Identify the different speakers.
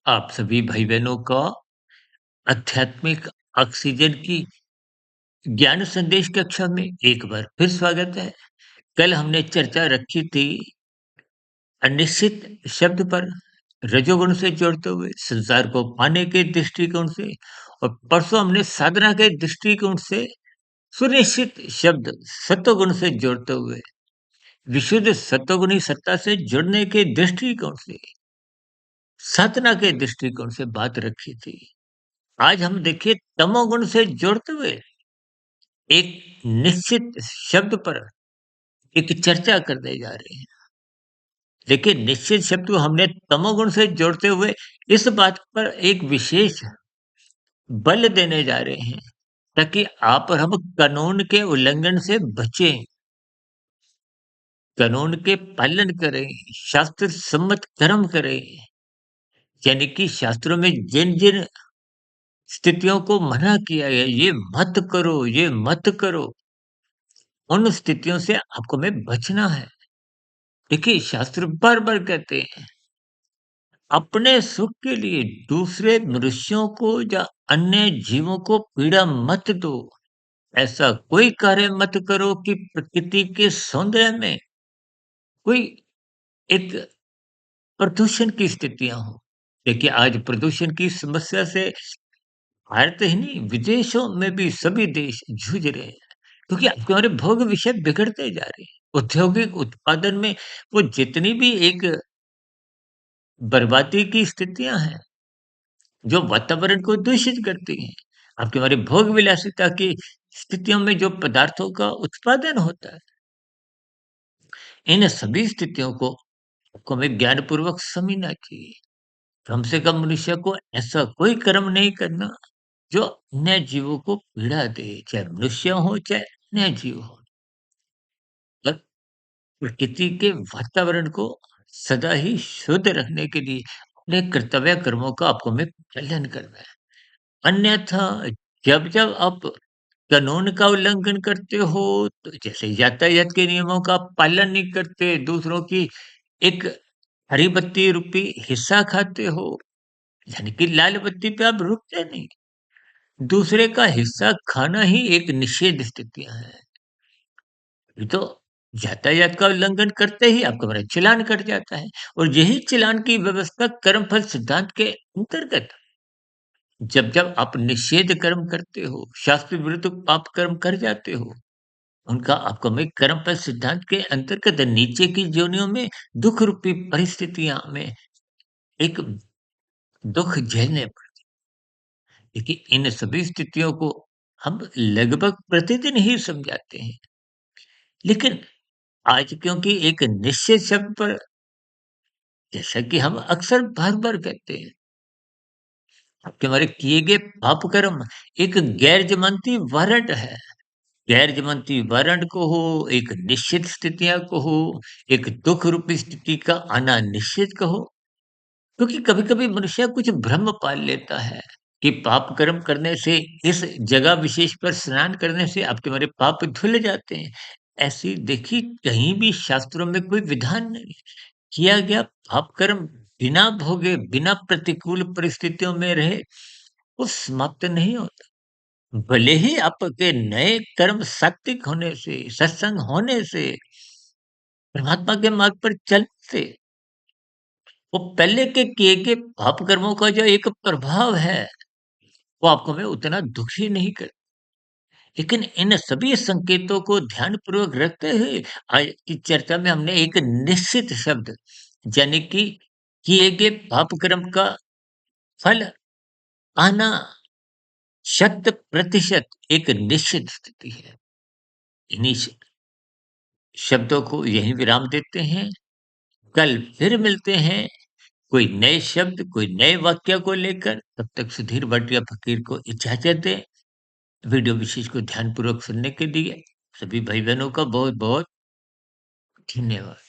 Speaker 1: आप सभी भाई-बहनों का आध्यात्मिक ऑक्सीजन की ज्ञान संदेश कक्षा में एक बार फिर स्वागत है। कल हमने चर्चा रखी थी अनिश्चित शब्द पर रजोगुण से जोड़ते हुए संसार को पाने के दृष्टिकोण से और परसों हमने साधना के दृष्टिकोण से सुनिश्चित शब्द सत्वगुण से जोड़ते हुए विशुद्ध सत्वगुणी सत्ता से जुड़ने के दृष्टिकोण से साधना के दृष्टिकोण से बात रखी थी। आज हम देखिए तमोगुण से जोड़ते हुए एक निश्चित शब्द पर एक चर्चा करने जा रहे हैं। देखिए निश्चित शब्द को हमने तमोगुण से जोड़ते हुए इस बात पर एक विशेष बल देने जा रहे हैं ताकि आप और हम कानून के उल्लंघन से बचें, कानून के पालन करें, शास्त्र सम्मत कर्म करें। यानी कि शास्त्रों में जिन-जिन स्थितियों को मना किया है, ये मत करो, ये मत करो, उन स्थितियों से आपको हमें बचना है। देखिए शास्त्र बार-बार कहते हैं, अपने सुख के लिए दूसरे मनुष्यों को या अन्य जीवों को पीड़ा मत दो। ऐसा कोई कार्य मत करो कि प्रकृति के सौंदर्य में कोई एक प्रदूषण की स्थितियाँ हों। देखिए आज प्रदूषण की समस्या से भारत ही नहीं, विदेशों में भी सभी देश जूझ रहे हैं। क्योंकि हमारे भोग विषय बिगड़ते जा रहे हैं। औद्योगिक उत्पादन में वो जितनी भी एक बर्बादी की स्थितियाँ हैं, जो वातावरण को दूषित करती हैं। आपकी हमारी भोग विलासिता की स्थितियों में जो पदार्थों का उत्पादन होता है, इन सभी स्थितियों को हमें ज्ञानपूर्वक समझना चाहिए। कम से कम मनुष्य को ऐसा कोई कर्म नहीं करना जो अन्य जीवों को पीड़ा दे, चाहे मनुष्य हो चाहे अन्य जीव हो। और प्रकृति के वातावरण को सदा ही शुद्ध रखने के लिए अपने कर्तव्य कर्मों का आपको हमें पालन करना है। अन्यथा जब-जब आप कानून का उल्लंघन करते हो, तो जैसे यातायात के नियमों का पालन नहीं करते, दूसरों की एक हरी बत्ती रूपी हिस्सा खाते हो, यानी कि लाल बत्ती पे आप रुकते नहीं। दूसरे का हिस्सा खाना ही एक निषेध स्थितियाँ हैं। ये तो यातायात का उल्लंघन करते ही आपका हमारा चालान कट जाता है और यही चालान की व्यवस्था कर्मफल सिद्धांत के अंतर्गत जब-जब आप निषेध कर्म करते हो, शास्त्र विरुद्ध पाप कर्म कर जाते हो, उनका आपको में कर्मफल सिद्धांत के अंतर्गत नीचे की योनियों में दुःख रूपी परिस्थितियाँ में एक दुःख झेलने पड़ते। देखिए इन सभी स्थितियों को हम लगभग प्रतिदिन ही समझाते हैं। लेकिन आज क्योंकि एक निश्चित शब्द पर जैसा कि हम अक्सर बार-बार कहते हैं, आपके हमारे किए गए पाप कर्म एक गैर जमानती वारंट है। गैर जमानती वारंट को हो, एक निश्चित स्थितियाँ को हो, एक दुःख रूपी स्थिति का आना निश्चित कहो। क्योंकि कभी-कभी मनुष्य कुछ भ्रम पाल लेता है कि पाप कर्म करने से, इस जगह विशेष पर स्नान करने से आपके हमारे पाप धुल जाते हैं। ऐसी देखिए कहीं भी शास्त्रों में कोई विधान नहीं किया गया पाप कर्म बिना भोगे, बिना प्रतिकूल परिस्थितियों में रहे, वो समाप्त नहीं होता। भले ही आपके नए कर्म सात्विक होने से, सत्संग होने से, परमात्मा के मार्ग पर चलने से, वो पहले के किए गए पाप कर्मों का जो एक प्रभाव है, वो आपको में उतना दुखी नहीं कर। लेकिन इन सभी संकेतों को ध्यानपूर्वक रखते हुए आज की चर्चा में हमने एक निश्चित शब्द यानी कि किए गए पाप कर्म का फल आना 100% एक निश्चित स्थिति है। इन्हीं शब्दों को यहीं विराम देते हैं। कल फिर मिलते हैं कोई नए शब्द, कोई नए वाक्य को लेकर। तब तक सुधीर भाटिया फकीर को इजाज़त दें। वीडियो विशेष को ध्यानपूर्वक सुनने के लिए सभी भाई-बहनों का बहुत-बहुत धन्यवाद।